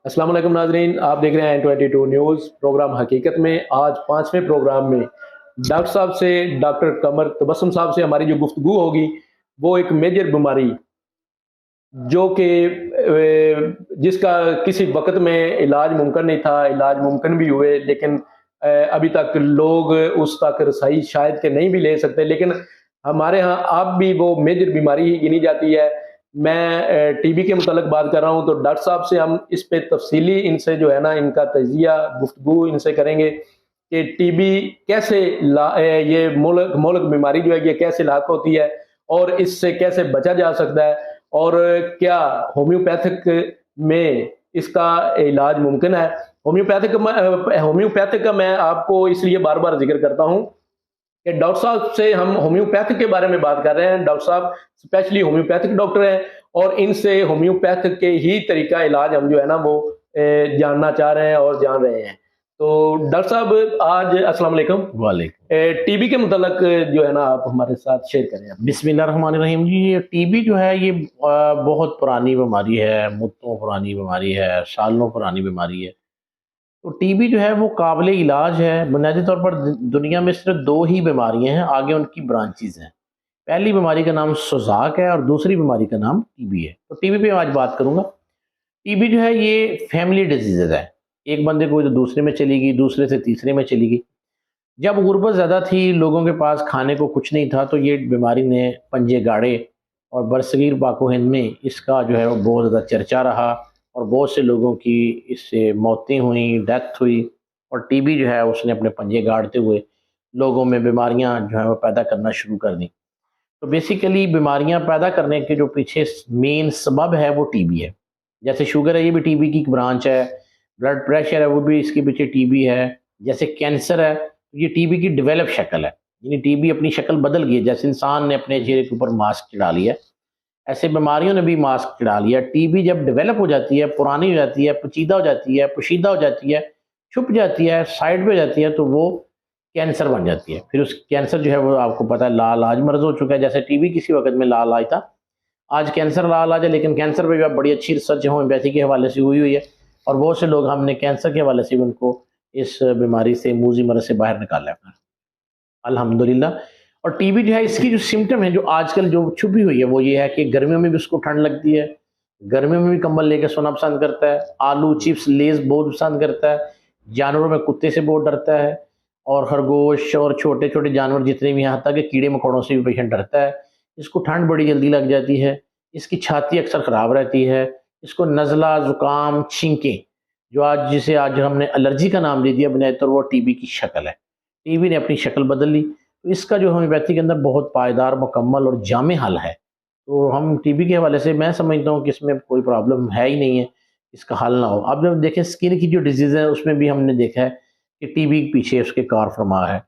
अस्सलाम वालेकुम नाजरीन, आप देख रहे हैं N22 न्यूज़ प्रोग्राम। हकीकत में आज पाँचवें प्रोग्राम में डॉक्टर साहब से, डॉक्टर कमर तबस्सुम साहब से हमारी जो गुफ्तगू होगी वो एक मेजर बीमारी जो कि जिसका किसी वक्त में इलाज मुमकिन नहीं था, इलाज मुमकिन भी हुए, लेकिन अभी तक लोग उस तक रसाई शायद कि नहीं भी ले सकते, लेकिन हमारे यहाँ अब भी वो मेजर बीमारी ही गिनी जाती है। मैं टीबी के मुतल्लिक बात कर रहा हूँ, तो डॉक्टर साहब से हम इस पे तफसीली इनसे जो है ना इनका तजिया गुफ्तगू इनसे करेंगे कि टीबी कैसे ये मोलक मोलक बीमारी जो है ये कैसे लाक होती है और इससे कैसे बचा जा सकता है, और क्या होम्योपैथिक में इसका इलाज मुमकिन है। होम्योपैथिक का मैं आपको इसलिए बार बार जिक्र करता हूँ कि डॉक्टर साहब से हम होम्योपैथिक के बारे में बात कर रहे हैं। डॉक्टर साहब स्पेशली होम्योपैथिक डॉक्टर हैं और इनसे होम्योपैथिक के ही तरीका इलाज हम जो है ना वो जानना चाह रहे हैं और जान रहे हैं। तो डॉक्टर साहब आज अस्सलाम वालेकुम। वालेकुम। टीबी के मुतल्लक जो है ना आप हमारे साथ शेयर करें। बिस्मिल्लाहिर्रहमानिर्रहीम जी, ये टीबी जो है ये बहुत पुरानी बीमारी है, मुद्दों पुरानी बीमारी है, सालों पुरानी बीमारी है। तो टीबी जो है वो काबिल इलाज है। बुनियादी तौर पर दुनिया में सिर्फ दो ही बीमारियां हैं, आगे उनकी ब्रांचेज हैं। पहली बीमारी का नाम सोजाक है और दूसरी बीमारी का नाम टीबी है। तो टीबी पे आज बात करूंगा। टीबी जो है ये फैमिली डिजीज है। एक बंदे को तो दूसरे में चली गई, दूसरे से तीसरे में चली गई। जब गुर्बत ज़्यादा थी, लोगों के पास खाने को कुछ नहीं था, तो ये बीमारी ने पंजे गाड़े और बरसगीर पाको हिंद में इसका जो है वो बहुत ज़्यादा चर्चा रहा और बहुत से लोगों की इससे मौतें हुई, डेथ हुई। और टीबी जो है उसने अपने पंजे गाड़ते हुए लोगों में बीमारियां जो है वो पैदा करना शुरू कर दी। तो बेसिकली बीमारियां पैदा करने के जो पीछे मेन सबब है वो टीबी है। जैसे शुगर है, ये भी टीबी की एक ब्रांच है। ब्लड प्रेशर है, वो भी इसके पीछे टीबी है। जैसे कैंसर है, ये टीबी की डेवलप शक्ल है, यानी टीबी अपनी शक्ल बदल गई है। जैसे इंसान ने अपने चेहरे के ऊपर मास्क चढ़ा लिया, ऐसे बीमारियों ने भी मास्क चढ़ा लिया। टीबी जब डेवलप हो जाती है, पुरानी हो जाती है, पेचीदा हो जाती है, पोशीदा हो जाती है, छुप जाती है, साइड पे हो जाती है, तो वो कैंसर बन जाती है। फिर उस कैंसर जो है वो आपको पता है लाइलाज मर्ज हो चुका है। जैसे टीबी किसी वक्त में लाइलाज था, आज कैंसर लाइलाज है। लेकिन कैंसर पे भी अब बड़ी अच्छी रिसर्च होम्योपैथी के हवाले से हुई है और बहुत से लोग हमने कैंसर के हवाले से भी उनको इस बीमारी से, मूजी मर्ज से बाहर निकाला है अल्हम्दुलिल्लाह। और टीबी जो है इसकी जो सिम्टम है जो आजकल जो छुपी हुई है वो ये है कि गर्मियों में भी उसको ठंड लगती है, गर्मियों में भी कंबल लेके सोना पसंद करता है, आलू चिप्स लेस बहुत पसंद करता है, जानवरों में कुत्ते से बहुत डरता है, और खरगोश और छोटे छोटे जानवर जितने भी, यहाँ तक कि कीड़े मकोड़ों से भी पेशेंट डरता है। इसको ठंड बड़ी जल्दी लग जाती है, इसकी छाती अक्सर ख़राब रहती है, इसको नज़ला ज़ुकाम छींकें जो आज जिसे आज हमने एलर्जी का नाम दे दिया, बुनियादी तौर वो टीबी की शक्ल है। टीबी ने अपनी शक्ल बदल ली। तो इसका जो होम्योपैथी के अंदर बहुत पायदार, मुकम्मल और जामे हल है। तो हम टीबी के हवाले से मैं समझता हूँ कि इसमें कोई प्रॉब्लम है ही नहीं है, इसका हल ना हो। अब जब देखें स्किन की जो डिजीज़ है उसमें भी हमने देखा है कि टीबी के पीछे उसके कार फरमा है।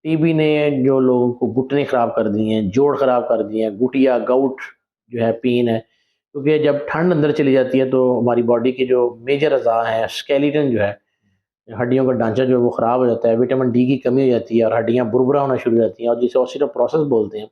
टीबी ने जो लोगों को घुटने ख़राब कर दिए हैं, जोड़ ख़राब कर दिए हैं, गुटिया गाउट जो है, पेन है। क्योंकि जब ठंड अंदर चली जाती है तो हमारी बॉडी के जो मेजर अज़ा हैं, स्केलेटन जो है, हड्डियों का ढांचा जो है वो ख़राब हो जाता है, विटामिन डी की कमी हो जाती है और हड्डियाँ बुरबुरा होना शुरू हो जाती हैं, और जिसे ऑस्टियोपोरोसिस बोलते हैं।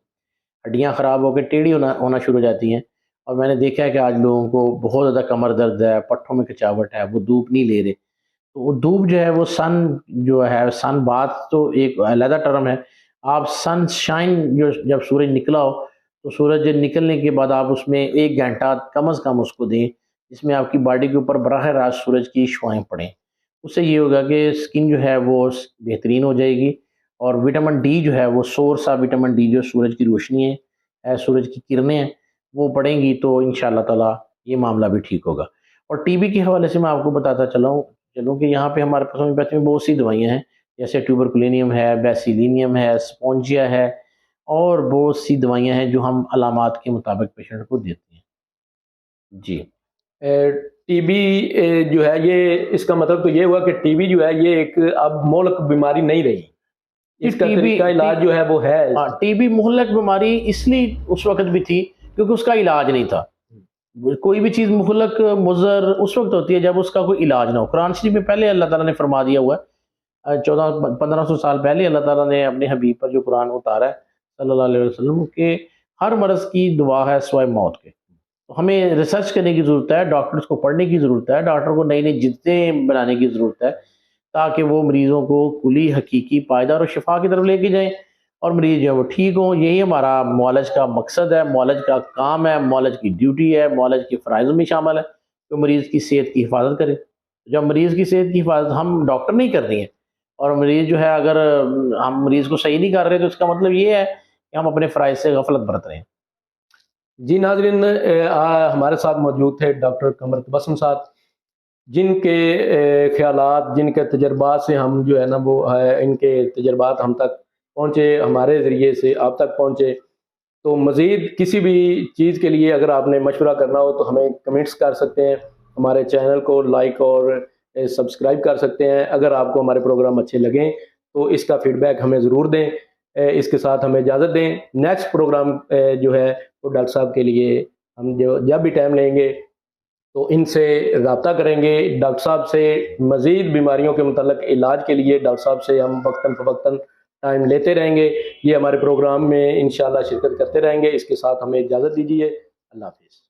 हड्डियाँ ख़राब होकर टेढ़ी होना शुरू हो जाती हैं। और मैंने देखा है कि आज लोगों को बहुत ज़्यादा कमर दर्द है, पट्ठों में खिंचावट है, वो धूप नहीं ले रहे। तो वो धूप जो है वो सन जो है, सन बाथ तो एक अलग टर्म है। आप सनशाइन जो जब सूरज निकला हो तो सूरज निकलने के बाद आप उसमें 1 घंटा कम से कम उसको दें, जिसमें आपकी बॉडी के ऊपर बराह रास्त सूरज की शुआएं पड़ें। उससे ये होगा कि स्किन जो है वो बेहतरीन हो जाएगी। और विटामिन डी जो है वो सोर्स ऑफ विटामिन डी जो सूरज की रोशनी है, सूरज की किरणें हैं, वो पड़ेंगी तो इंशाल्लाह ताला ये मामला भी ठीक होगा। और टीबी के हवाले से मैं आपको बताता चलूँ कि यहाँ पे हमारे पास होम्योपैथी में बहुत सी दवाइयाँ हैं। जैसे ट्यूबरकुलिनियम है, बेसिलिनियम है, स्पोंजिया है, और बहुत सी दवाइयाँ हैं जो हम अलामात के मुताबिक पेशेंट को देते हैं। जी। टीबी जो है ये, इसका मतलब तो ये हुआ कि टीबी जो है ये एक अब मोलक बीमारी नहीं रही, इसका तरीका इलाज जो है वो है। हाँ, टीबी मुहल्लक बीमारी इसलिए उस वक्त भी थी क्योंकि उसका इलाज नहीं था। कोई भी चीज़ मुहल्लक मुज़र उस वक्त होती है जब उसका कोई इलाज ना हो। कुरान शरीफ में पहले अल्लाह ताला ने फरमा दिया हुआ है, 1400-1500 साल पहले अल्लाह ताला ने अपने हबीब पर जो कुरान उतारा है सल्लल्लाहु अलैहि वसल्लम, के हर मर्ज़ की दुआ है सिवाय मौत के। تو ہمیں ریسرچ کرنے کی ضرورت ہے، ڈاکٹرز کو پڑھنے کی ضرورت ہے، ڈاکٹر کو نئی نئی جدتیں بنانے کی ضرورت ہے تاکہ وہ مریضوں کو کلی حقیقی پائیدار اور شفا کی طرف لے کے جائیں اور مریض جو ہے وہ ٹھیک ہوں۔ یہی ہمارا معالج کا مقصد ہے، معالج کا کام ہے، معالج کی ڈیوٹی ہے، معالج کے فرائض میں شامل ہے کہ مریض کی صحت کی حفاظت کرے۔ جب مریض کی صحت کی حفاظت ہم ڈاکٹر نہیں کر رہے ہیں اور مریض جو ہے اگر ہم مریض کو صحیح نہیں کر رہے تو اس کا مطلب یہ ہے کہ ہم اپنے فرائض سے غفلت برت رہے ہیں۔ جی ناظرین، ہمارے ساتھ موجود تھے ڈاکٹر قمر تبسم صاحب، جن کے خیالات، جن کے تجربات سے ہم جو ہے نا وہ ان کے تجربات ہم تک پہنچے، ہمارے ذریعے سے آپ تک پہنچے۔ تو مزید کسی بھی چیز کے لیے اگر آپ نے مشورہ کرنا ہو تو ہمیں کمنٹس کر سکتے ہیں، ہمارے چینل کو لائک اور سبسکرائب کر سکتے ہیں۔ اگر آپ کو ہمارے پروگرام اچھے لگیں تو اس کا فیڈ بیک ہمیں ضرور دیں۔ اس کے ساتھ ہمیں اجازت دیں، نیکسٹ پروگرام جو ہے وہ ڈاکٹر صاحب کے لیے ہم جب بھی ٹائم لیں گے تو ان سے رابطہ کریں گے۔ ڈاکٹر صاحب سے مزید بیماریوں کے متعلق علاج کے لیے ڈاکٹر صاحب سے ہم وقتاً فوقتاً ٹائم لیتے رہیں گے، یہ ہمارے پروگرام میں انشاءاللہ شرکت کرتے رہیں گے۔ اس کے ساتھ ہمیں اجازت دیجیے، اللہ حافظ۔